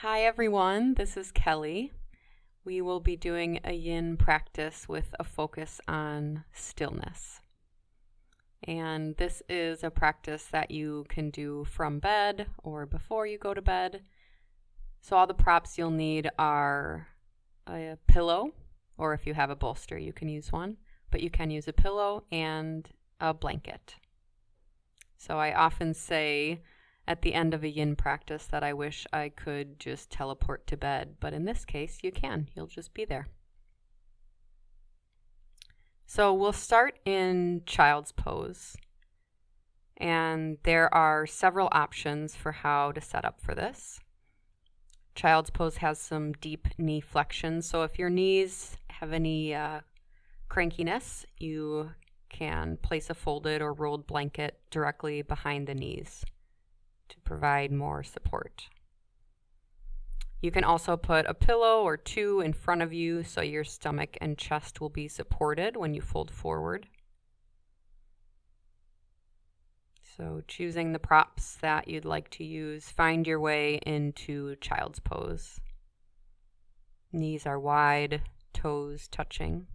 Hi everyone, this is Kelly. We will be doing a yin practice with a focus on stillness. And this is a practice that you can do from bed or before you go to bed. So all the props you'll need are a pillow, or if you have a bolster, you can use one, but you can use a pillow and a blanket. So I often say at the end of a yin practice that I wish I could just teleport to bed, but in this case you can. You'll just be there. So we'll start in child's pose, and there are several options for how to set up for this. Child's pose has some deep knee flexions, so if your knees have any crankiness, you can place a folded or rolled blanket directly behind the knees to provide more support. You can also put a pillow or two in front of you so your stomach and chest will be supported when you fold forward. So choosing the props that you'd like to use, find your way into child's pose. Knees are wide, toes touching.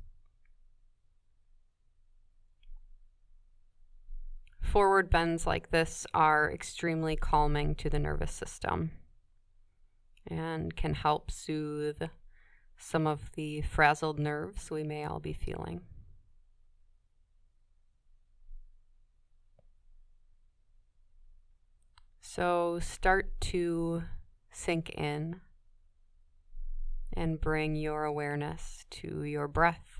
Forward bends like this are extremely calming to the nervous system and can help soothe some of the frazzled nerves we may all be feeling. So start to sink in and bring your awareness to your breath.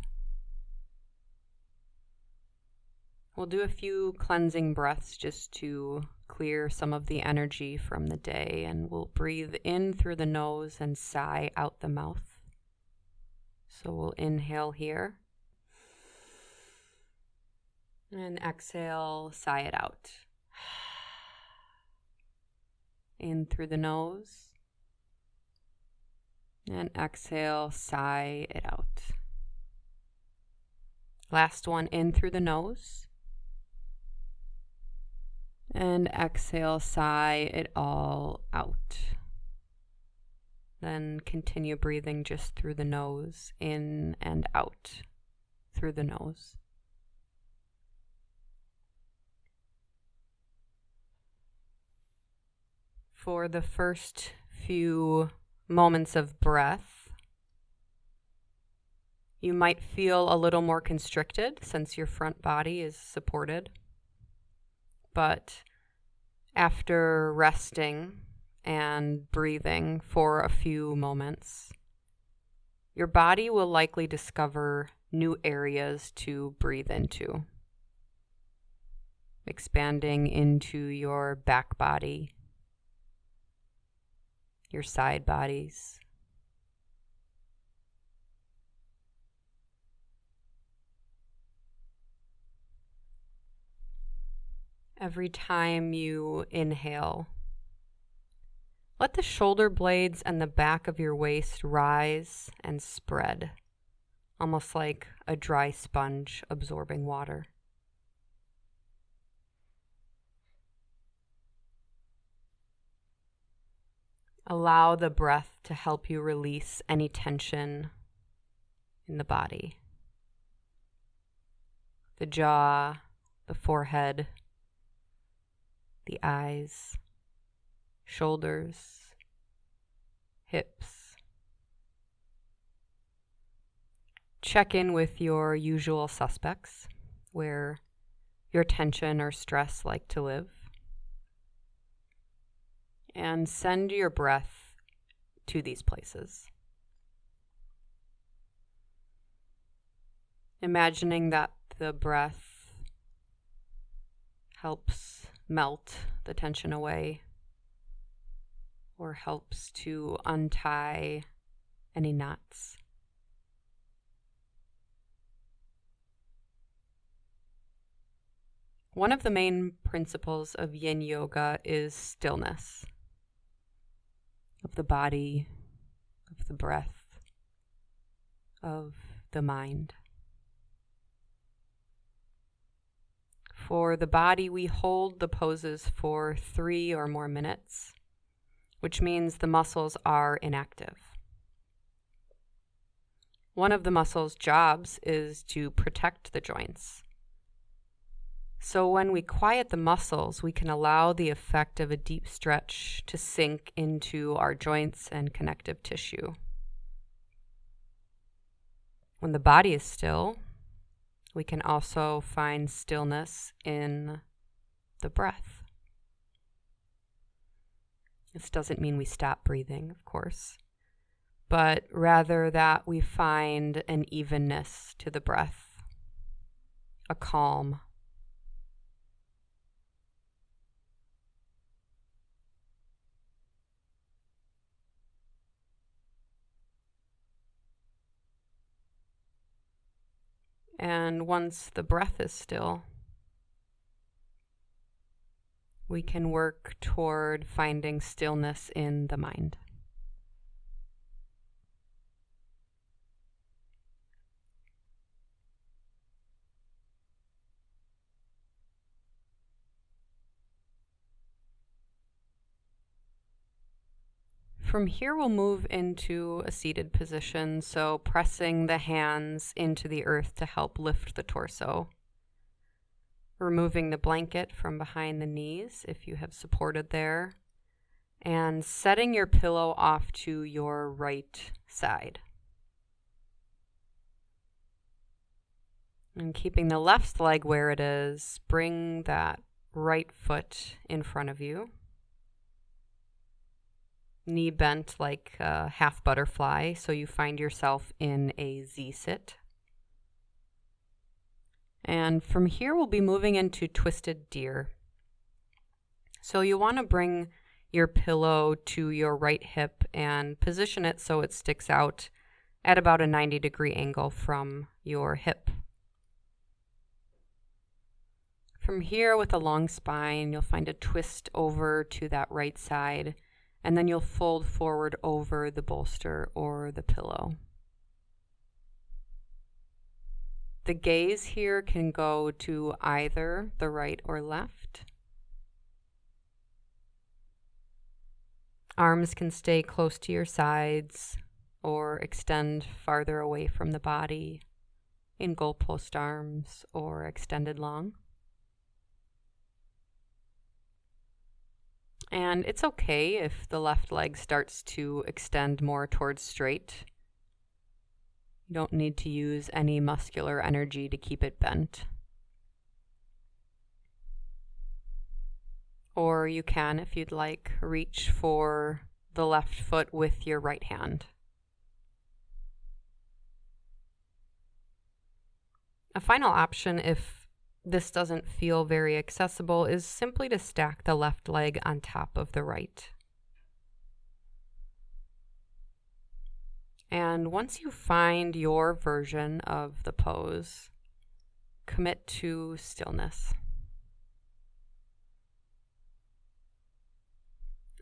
We'll do a few cleansing breaths just to clear some of the energy from the day, and we'll breathe in through the nose and sigh out the mouth. So we'll inhale here and exhale, sigh it out. In through the nose and exhale, sigh it out. Last one, in through the nose. And exhale, sigh it all out. Then continue breathing just through the nose, in and out through the nose. For the first few moments of breath, you might feel a little more constricted since your front body is supported. But after resting and breathing for a few moments, your body will likely discover new areas to breathe into, expanding into your back body, your side bodies, every time you inhale, let the shoulder blades and the back of your waist rise and spread, almost like a dry sponge absorbing water. Allow the breath to help you release any tension in the body. The jaw, the forehead, the eyes, shoulders, hips. Check in with your usual suspects, where your tension or stress like to live. And send your breath to these places. Imagining that the breath helps melt the tension away or helps to untie any knots. One of the main principles of yin yoga is stillness of the body, of the breath, of the mind. For the body, we hold the poses for 3 or more minutes, which means the muscles are inactive. One of the muscles' jobs is to protect the joints. So when we quiet the muscles, we can allow the effect of a deep stretch to sink into our joints and connective tissue. When the body is still, we can also find stillness in the breath. This doesn't mean we stop breathing, of course, but rather that we find an evenness to the breath, a calm. And once the breath is still, we can work toward finding stillness in the mind. From here, we'll move into a seated position, so pressing the hands into the earth to help lift the torso. Removing the blanket from behind the knees if you have supported there, and setting your pillow off to your right side. And keeping the left leg where it is, bring that right foot in front of you. Knee bent like a half butterfly, so you find yourself in a Z-sit. And from here, we'll be moving into twisted deer. So you want to bring your pillow to your right hip and position it so it sticks out at about a 90-degree angle from your hip. From here, with a long spine, you'll find a twist over to that right side, and then you'll fold forward over the bolster or the pillow. The gaze here can go to either the right or left. Arms can stay close to your sides or extend farther away from the body in goalpost arms or extended long. And it's okay if the left leg starts to extend more towards straight. You don't need to use any muscular energy to keep it bent. Or you can, if you'd like, reach for the left foot with your right hand. A final option, if this doesn't feel very accessible, is simply to stack the left leg on top of the right. And once you find your version of the pose, commit to stillness.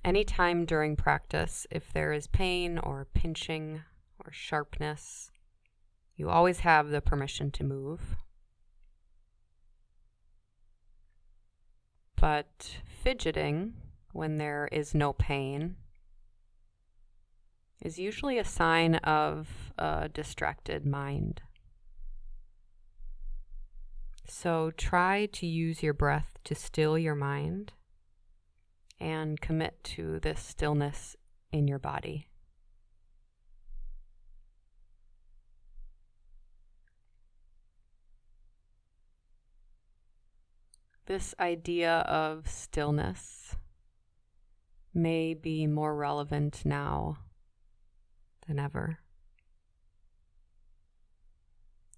Anytime during practice, if there is pain or pinching or sharpness, you always have the permission to move. But fidgeting, when there is no pain, is usually a sign of a distracted mind. So try to use your breath to still your mind and commit to this stillness in your body. This idea of stillness may be more relevant now than ever.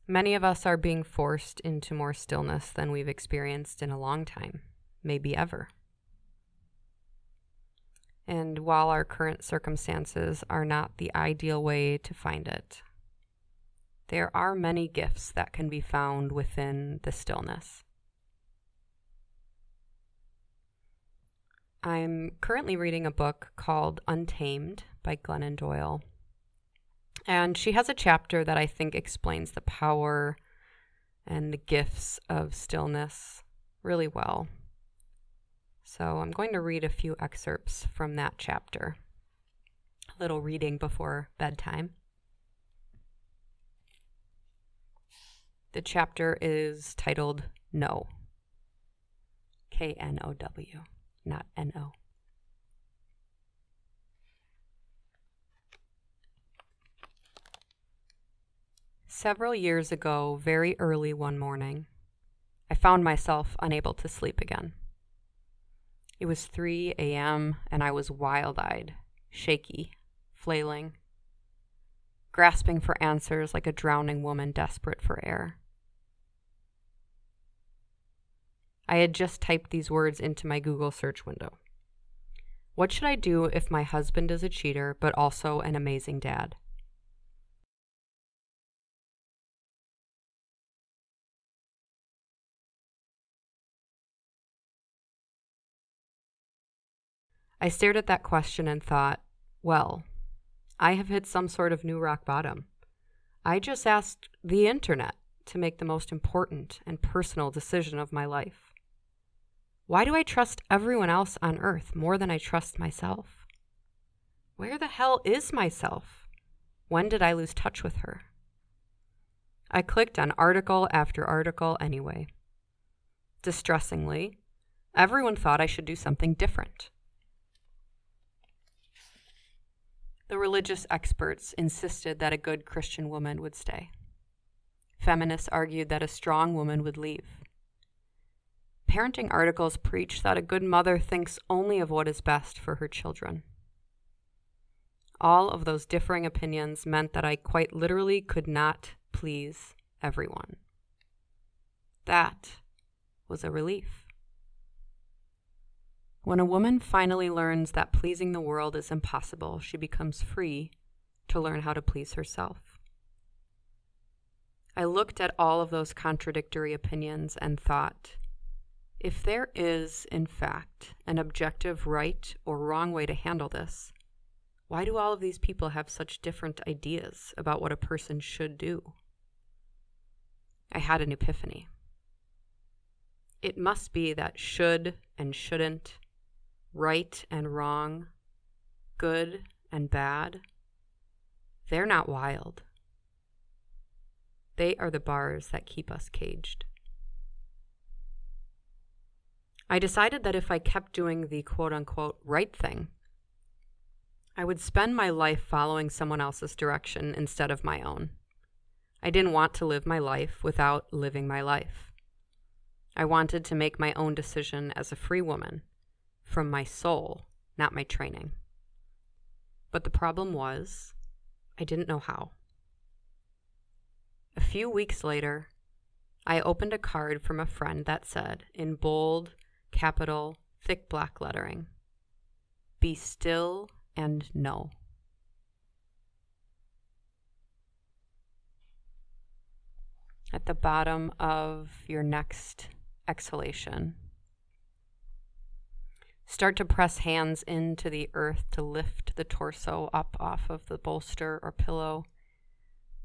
Many of us are being forced into more stillness than we've experienced in a long time, maybe ever. And while our current circumstances are not the ideal way to find it, there are many gifts that can be found within the stillness. I'm currently reading a book called Untamed by Glennon Doyle. And she has a chapter that I think explains the power and the gifts of stillness really well. So I'm going to read a few excerpts from that chapter. A little reading before bedtime. The chapter is titled No. K-N-O-W, not N-O. Several years ago, very early one morning, I found myself unable to sleep again. It was 3 a.m. and I was wild-eyed, shaky, flailing, grasping for answers like a drowning woman desperate for air. I had just typed these words into my Google search window. What should I do if my husband is a cheater but also an amazing dad? I stared at that question and thought, well, I have hit some sort of new rock bottom. I just asked the internet to make the most important and personal decision of my life. Why do I trust everyone else on earth more than I trust myself? Where the hell is myself? When did I lose touch with her? I clicked on article after article anyway. Distressingly, everyone thought I should do something different. The religious experts insisted that a good Christian woman would stay. Feminists argued that a strong woman would leave. Parenting articles preached that a good mother thinks only of what is best for her children. All of those differing opinions meant that I quite literally could not please everyone. That was a relief. When a woman finally learns that pleasing the world is impossible, she becomes free to learn how to please herself. I looked at all of those contradictory opinions and thought, if there is, in fact, an objective right or wrong way to handle this, why do all of these people have such different ideas about what a person should do? I had an epiphany. It must be that should and shouldn't, right and wrong, good and bad, they're not wild. They are the bars that keep us caged. I decided that if I kept doing the quote-unquote right thing, I would spend my life following someone else's direction instead of my own. I didn't want to live my life without living my life. I wanted to make my own decision as a free woman, from my soul, not my training. But the problem was, I didn't know how. A few weeks later, I opened a card from a friend that said, in bold, capital, thick black lettering, "Be still and know." At the bottom of your next exhalation, start to press hands into the earth to lift the torso up off of the bolster or pillow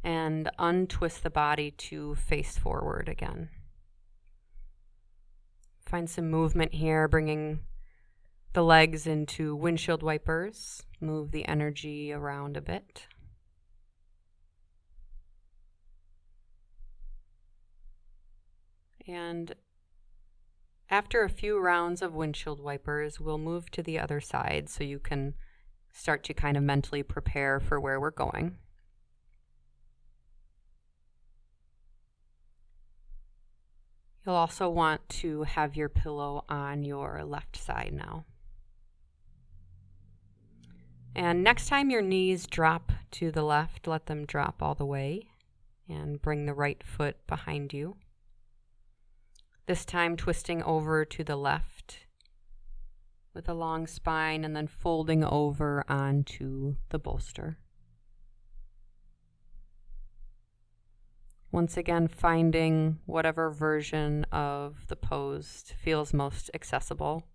and untwist the body to face forward again. Find some movement here, bringing the legs into windshield wipers. Move the energy around a bit. And after a few rounds of windshield wipers, we'll move to the other side so you can start to kind of mentally prepare for where we're going. You'll also want to have your pillow on your left side now. And next time your knees drop to the left, let them drop all the way and bring the right foot behind you. This time twisting over to the left with a long spine and then folding over onto the bolster. Once again, finding whatever version of the pose feels most accessible,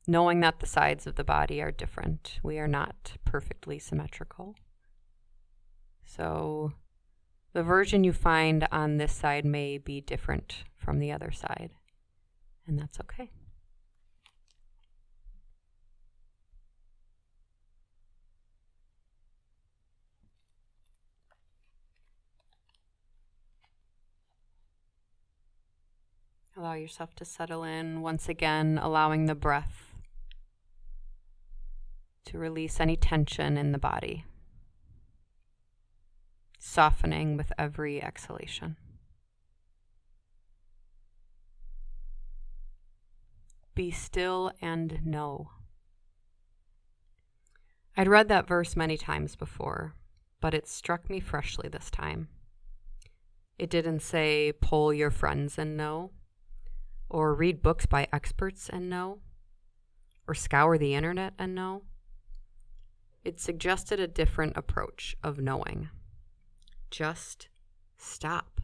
knowing that the sides of the body are different. We are not perfectly symmetrical. So the version you find on this side may be different from the other side, and that's okay. Allow yourself to settle in, once again, allowing the breath to release any tension in the body, softening with every exhalation. Be still and know. I'd read that verse many times before, but it struck me freshly this time. It didn't say, poll your friends and know, or read books by experts and know, or scour the internet and know. It suggested a different approach of knowing. Just stop.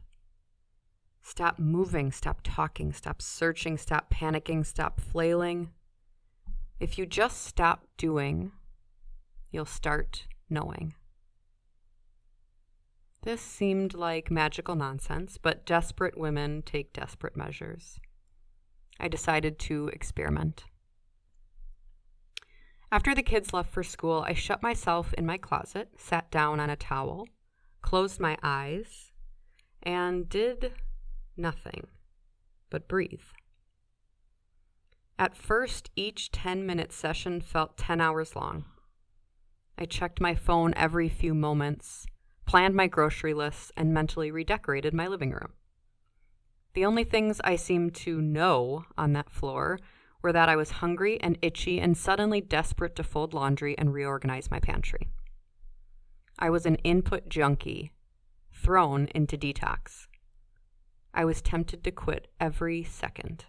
Stop moving, stop talking, stop searching, stop panicking, stop flailing. If you just stop doing, you'll start knowing. This seemed like magical nonsense, but desperate women take desperate measures. I decided to experiment. After the kids left for school, I shut myself in my closet, sat down on a towel, closed my eyes, and did nothing but breathe. At first, each 10-minute session felt 10 hours long. I checked my phone every few moments, planned my grocery lists, and mentally redecorated my living room. The only things I seemed to know on that floor were that I was hungry and itchy and suddenly desperate to fold laundry and reorganize my pantry. I was an input junkie, thrown into detox. I was tempted to quit every second,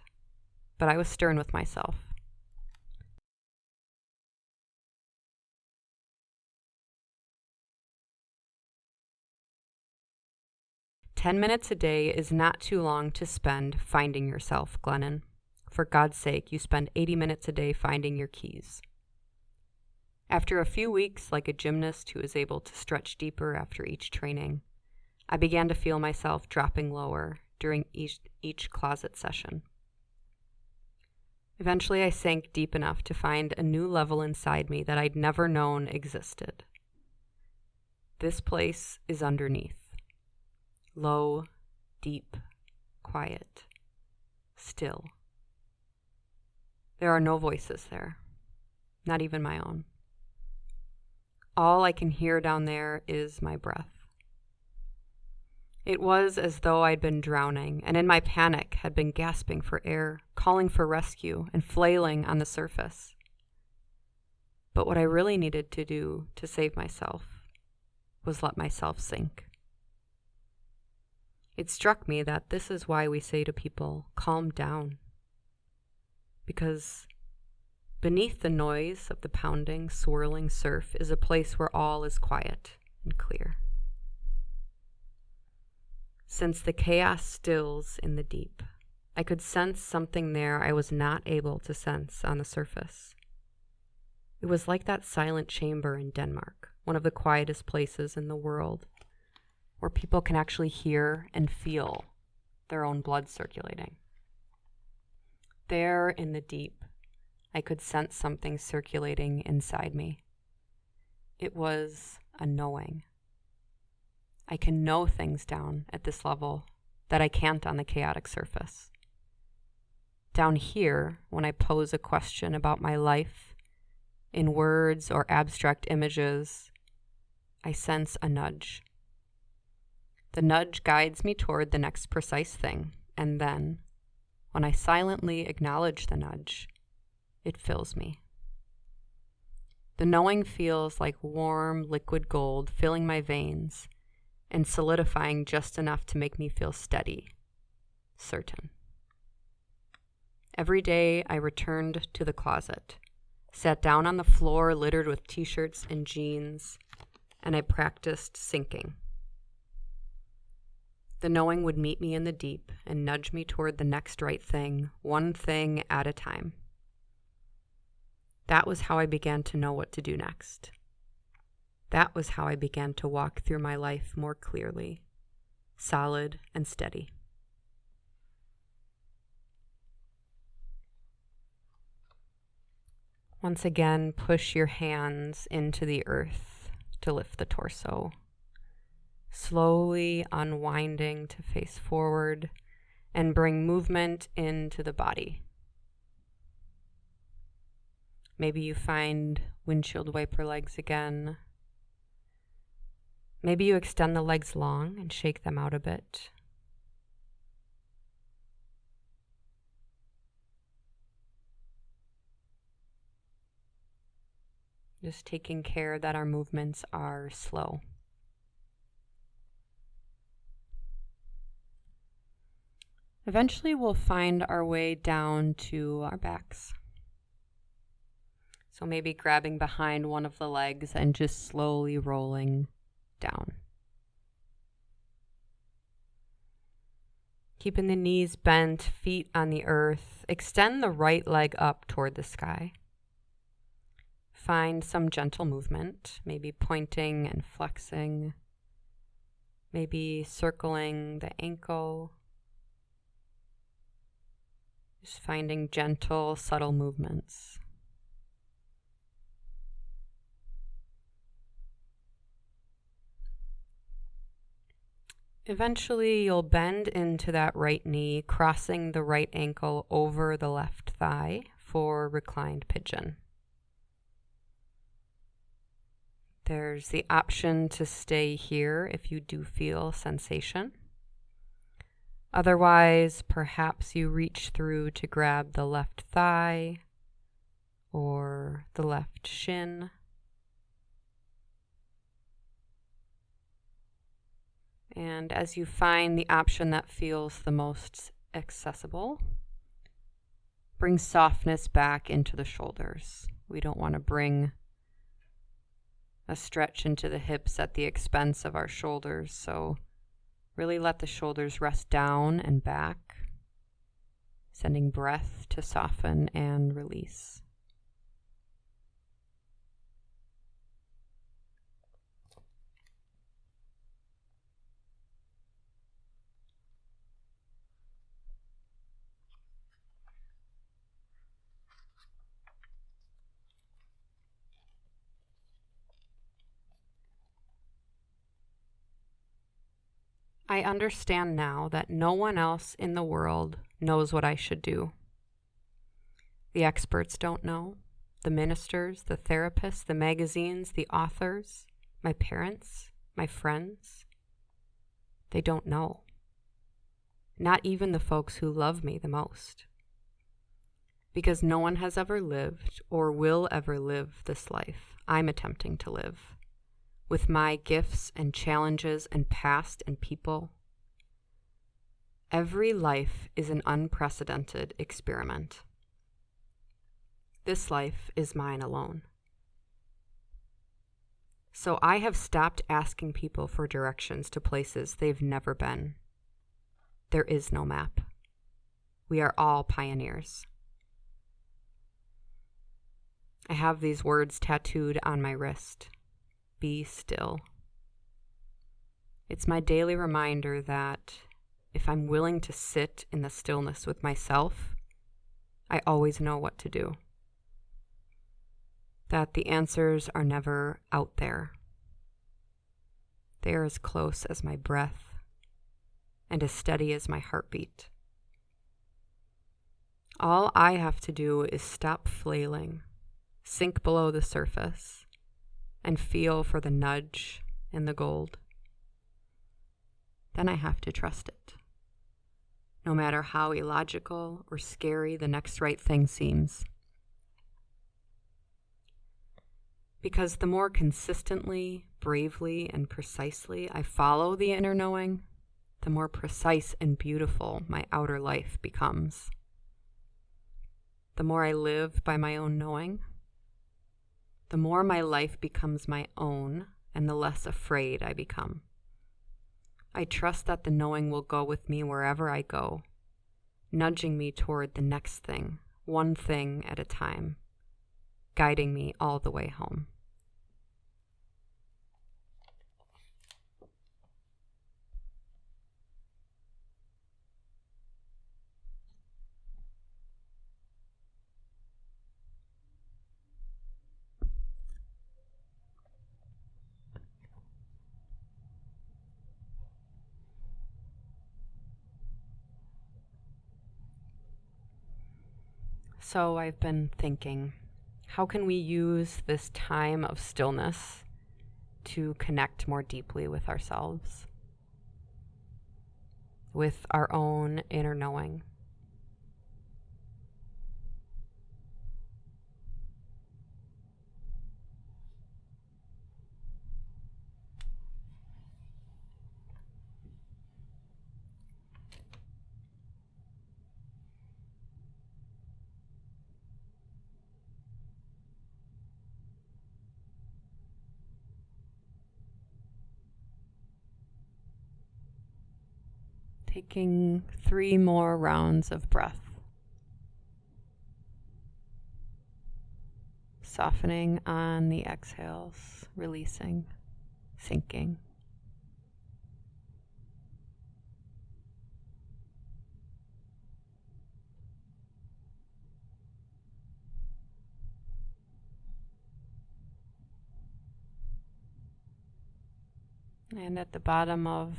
but I was stern with myself. "10 minutes a day is not too long to spend finding yourself, Glennon. For God's sake, you spend 80 minutes a day finding your keys." After a few weeks, like a gymnast who is able to stretch deeper after each training, I began to feel myself dropping lower during each closet session. Eventually, I sank deep enough to find a new level inside me that I'd never known existed. This place is underneath. Low, deep, quiet, still. There are no voices there, not even my own. All I can hear down there is my breath. It was as though I'd been drowning, and in my panic had been gasping for air, calling for rescue, and flailing on the surface. But what I really needed to do to save myself was let myself sink. It struck me that this is why we say to people, calm down. Because beneath the noise of the pounding, swirling surf is a place where all is quiet and clear. Since the chaos stills in the deep, I could sense something there I was not able to sense on the surface. It was like that silent chamber in Denmark, one of the quietest places in the world, where people can actually hear and feel their own blood circulating. There in the deep, I could sense something circulating inside me. It was a knowing. I can know things down at this level that I can't on the chaotic surface. Down here, when I pose a question about my life, in words or abstract images, I sense a nudge. The nudge guides me toward the next precise thing, and then, when I silently acknowledge the nudge, it fills me. The knowing feels like warm, liquid gold filling my veins and solidifying just enough to make me feel steady, certain. Every day I returned to the closet, sat down on the floor littered with t-shirts and jeans, and I practiced sinking. The knowing would meet me in the deep and nudge me toward the next right thing, one thing at a time. That was how I began to know what to do next. That was how I began to walk through my life more clearly, solid and steady. Once again, push your hands into the earth to lift the torso, slowly unwinding to face forward and bring movement into the body. Maybe you find windshield wiper legs again. Maybe you extend the legs long and shake them out a bit. Just taking care that our movements are slow. Eventually we'll find our way down to our backs. So maybe grabbing behind one of the legs and just slowly rolling down. Keeping the knees bent, feet on the earth. Extend the right leg up toward the sky. Find some gentle movement, maybe pointing and flexing, maybe circling the ankle. Just finding gentle, subtle movements. Eventually, you'll bend into that right knee, crossing the right ankle over the left thigh for reclined pigeon. There's the option to stay here if you do feel sensation. Otherwise, perhaps you reach through to grab the left thigh or the left shin. And as you find the option that feels the most accessible, bring softness back into the shoulders. We don't want to bring a stretch into the hips at the expense of our shoulders, so really let the shoulders rest down and back, sending breath to soften and release. I understand now that no one else in the world knows what I should do. The experts don't know. The ministers, the therapists, the magazines, the authors, my parents, my friends. They don't know. Not even the folks who love me the most. Because no one has ever lived or will ever live this life I'm attempting to live, with my gifts and challenges and past and people. Every life is an unprecedented experiment. This life is mine alone. So I have stopped asking people for directions to places they've never been. There is no map. We are all pioneers. I have these words tattooed on my wrist. Be still. It's my daily reminder that if I'm willing to sit in the stillness with myself, I always know what to do. That the answers are never out there. They are as close as my breath and as steady as my heartbeat. All I have to do is stop flailing, sink below the surface, and feel for the nudge and the gold. Then I have to trust it, no matter how illogical or scary the next right thing seems. Because the more consistently, bravely, and precisely I follow the inner knowing, the more precise and beautiful my outer life becomes. The more I live by my own knowing, the more my life becomes my own and the less afraid I become. I trust that the knowing will go with me wherever I go, nudging me toward the next thing, one thing at a time, guiding me all the way home. So I've been thinking, how can we use this time of stillness to connect more deeply with ourselves, with our own inner knowing? Taking 3 more rounds of breath. Softening on the exhales, releasing, sinking. And at the bottom of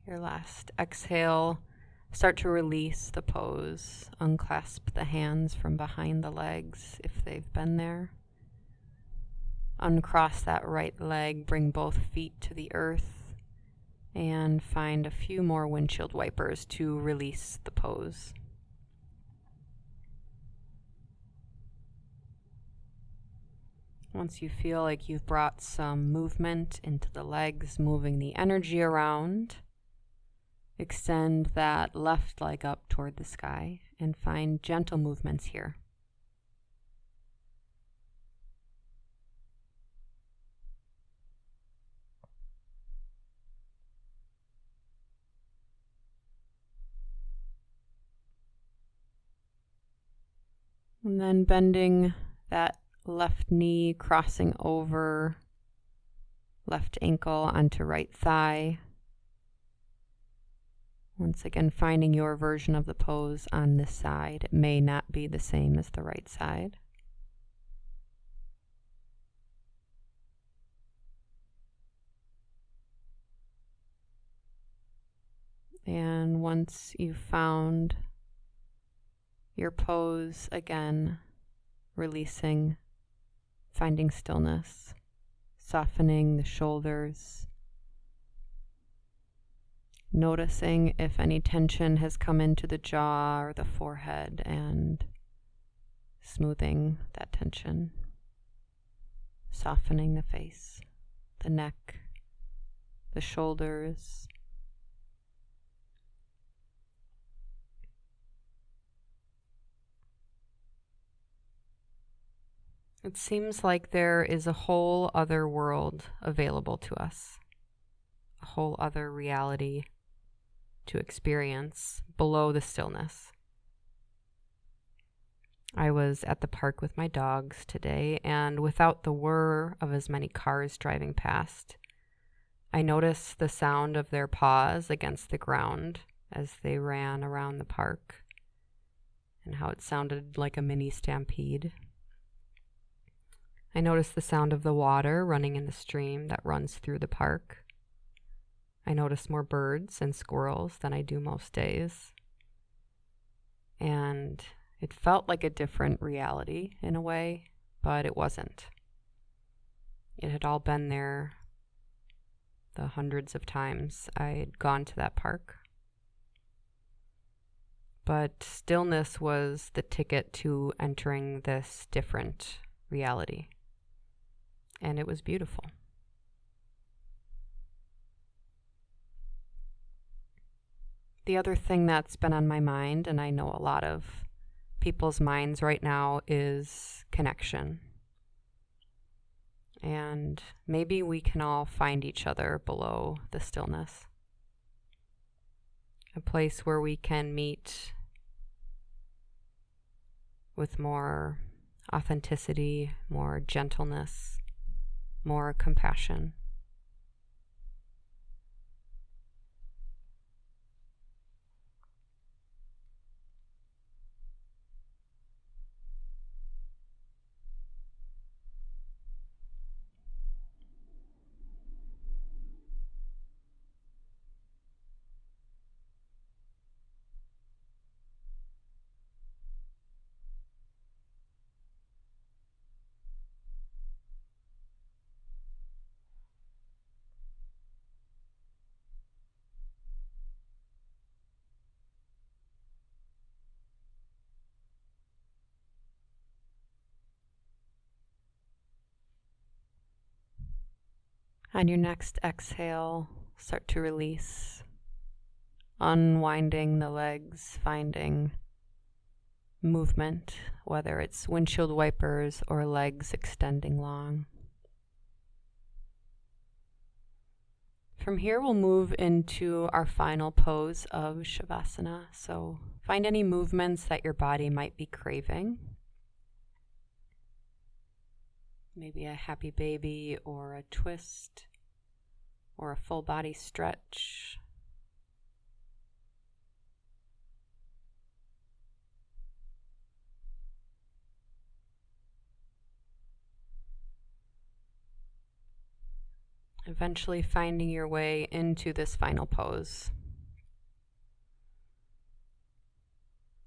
your last exhale, start to release the pose. Unclasp the hands from behind the legs if they've been there. Uncross that right leg, bring both feet to the earth, and find a few more windshield wipers to release the pose. Once you feel like you've brought some movement into the legs, moving the energy around, extend that left leg up toward the sky and find gentle movements here. And then bending that left knee, crossing over left ankle onto right thigh. Once again, finding your version of the pose on this side. It may not be the same as the right side. And once you've found your pose, again, releasing, finding stillness, softening the shoulders, noticing if any tension has come into the jaw or the forehead and smoothing that tension, softening the face, the neck, the shoulders. It seems like there is a whole other world available to us, a whole other reality to experience below the stillness. I was at the park with my dogs today, and without the whir of as many cars driving past, I noticed the sound of their paws against the ground as they ran around the park, and how it sounded like a mini stampede. I noticed the sound of the water running in the stream that runs through the park. I noticed more birds and squirrels than I do most days. And it felt like a different reality in a way, but it wasn't. It had all been there the hundreds of times I'd gone to that park. But stillness was the ticket to entering this different reality. And it was beautiful. The other thing that's been on my mind, and I know a lot of people's minds right now, is connection. And maybe we can all find each other below the stillness. A place where we can meet with more authenticity, more gentleness, more compassion. On your next exhale, start to release, unwinding the legs, finding movement, whether it's windshield wipers or legs extending long. From here, we'll move into our final pose of Shavasana. So find any movements that your body might be craving. Maybe a happy baby or a twist or a full body stretch. Eventually finding your way into this final pose.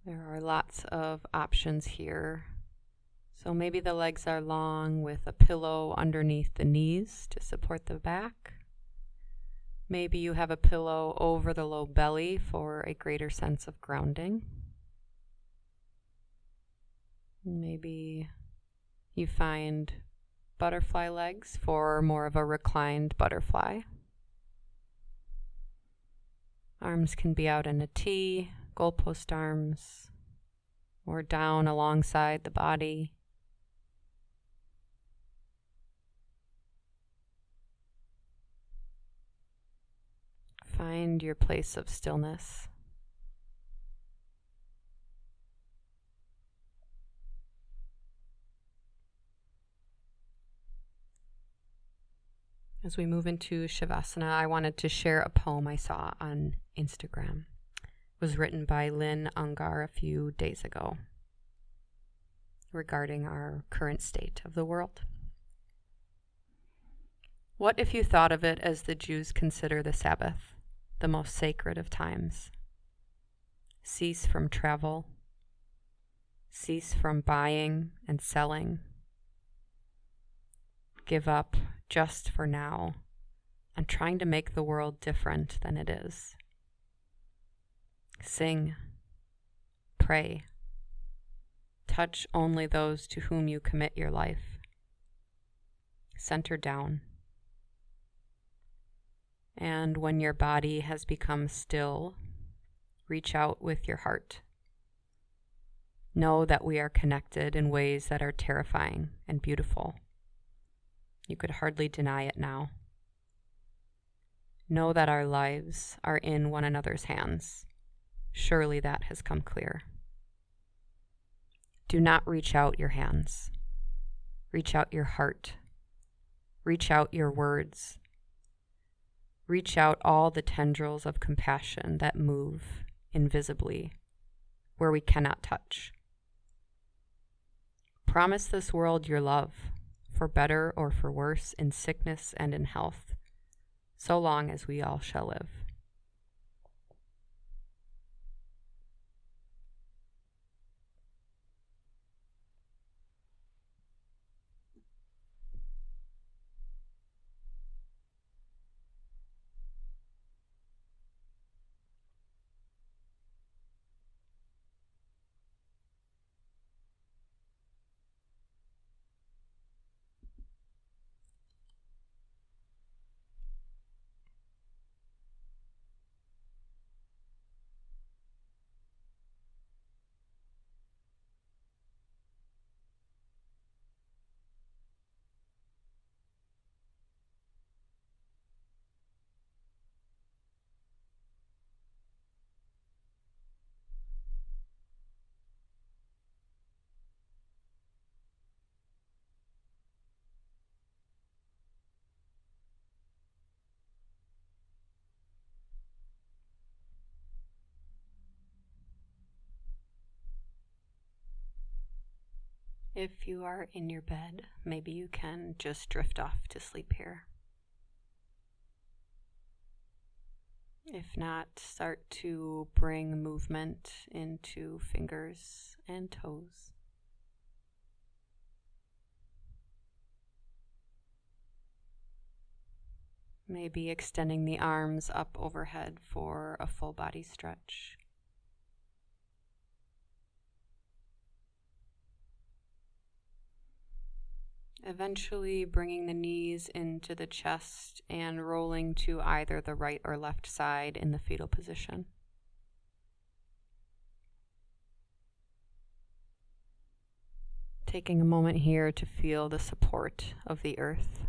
There are lots of options here. So maybe the legs are long with a pillow underneath the knees to support the back. Maybe you have a pillow over the low belly for a greater sense of grounding. Maybe you find butterfly legs for more of a reclined butterfly. Arms can be out in a T, goalpost arms, or down alongside the body. Find your place of stillness. As we move into Shavasana, I wanted to share a poem I saw on Instagram. It was written by Lynn Ungar a few days ago regarding our current state of the world. What if you thought of it as the Jews consider the Sabbath, the most sacred of times? Cease from travel, cease from buying and selling. Give up just for now on trying to make the world different than it is. Sing, pray, touch only those to whom you commit your life. Center down. And when your body has become still, reach out with your heart. Know that we are connected in ways that are terrifying and beautiful. You could hardly deny it now. Know that our lives are in one another's hands. Surely that has come clear. Do not reach out your hands. Reach out your heart. Reach out your words. Reach out all the tendrils of compassion that move invisibly where we cannot touch. Promise this world your love, for better or for worse, in sickness and in health, so long as we all shall live. If you are in your bed, maybe you can just drift off to sleep here. If not, start to bring movement into fingers and toes. Maybe extending the arms up overhead for a full body stretch. Eventually bringing the knees into the chest and rolling to either the right or left side in the fetal position. Taking a moment here to feel the support of the earth.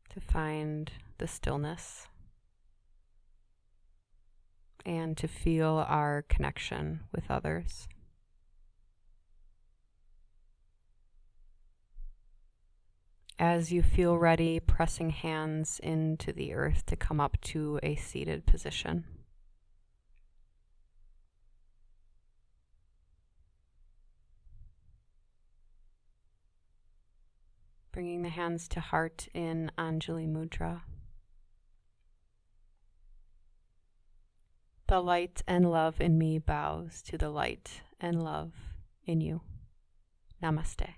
To find the stillness. And to feel our connection with others. As you feel ready, pressing hands into the earth to come up to a seated position. Bringing the hands to heart in Anjali Mudra. The light and love in me bows to the light and love in you. Namaste.